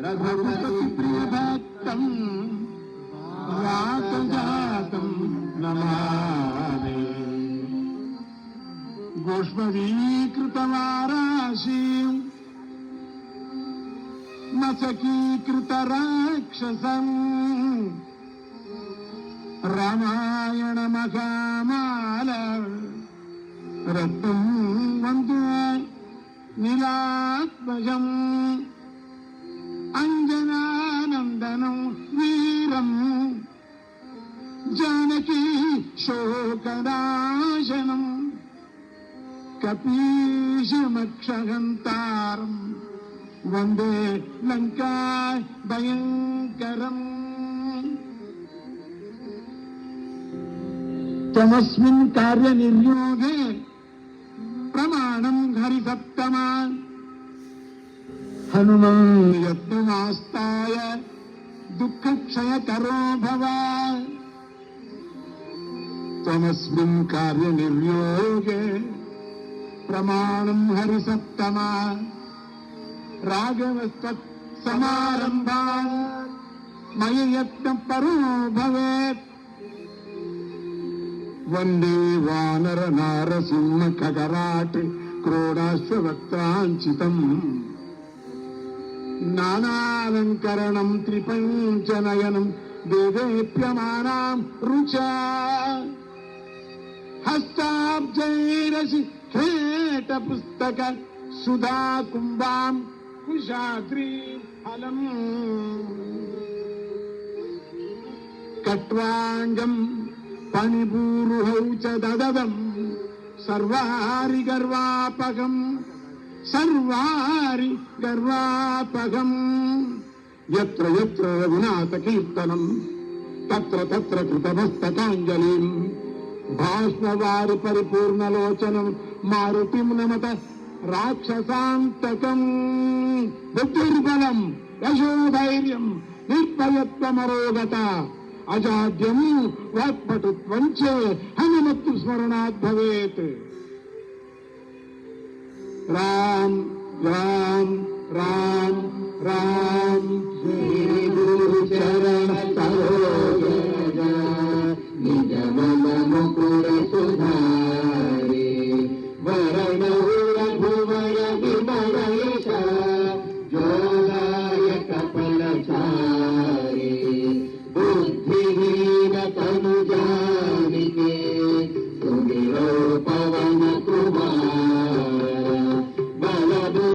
रघुपति प्रियभक्तं वातजातं नमामि। गोष्पदीकृतवाराशीं मचकीकृतराक्षसम् रामायणमहामाल रत्नं वन्दे नीलात्मजम् अंजनानंदनं वीरं जानकी शोकनाशनं कपीशमक्षहन्तारं वन्दे लंका भयंकरम्। तमस्मिन् कार्यनिर्योगे प्रमाणं हरिसप्तमा हनुमन् यत्नमास्ताय दुःखक्षयकरो भव। तमस्मिन् कार्यनिर्योगे प्रमाणं हरिसप्तमा राघवस्तत्समारम्भान् मयि यत्नपरो भवेत्। वन्दे वानर नारसिंह खगराट क्रोडाश्ववक्त्राञ्चितम् नानालङ्करणं त्रिपञ्चनयनं देदेप्यमानां रुचा हस्ताब्जैरसि खेटपुस्तक सुधा कुम्भां कुशाग्रीं फलम् कट्वाङ्गं पणिभूरुहौ च दददं सर्वारि गर्वापगम् सर्वारि गर्वापगम्। यत्र यत्र रघुनाथ कीर्तनं तत्र तत्र कृतमस्तकाञ्जलिं भाष्मवारि परिपूर्णलोचनं मारुतिं नमत राक्षसान्तकम्। बुद्धिर्बलं यशोधैर्यं निर्भयत्वमरोगता अजाड्यं वाक्पटुत्वं च हनुमत्तु स्मरणात् भवेत्। राम राम राम राम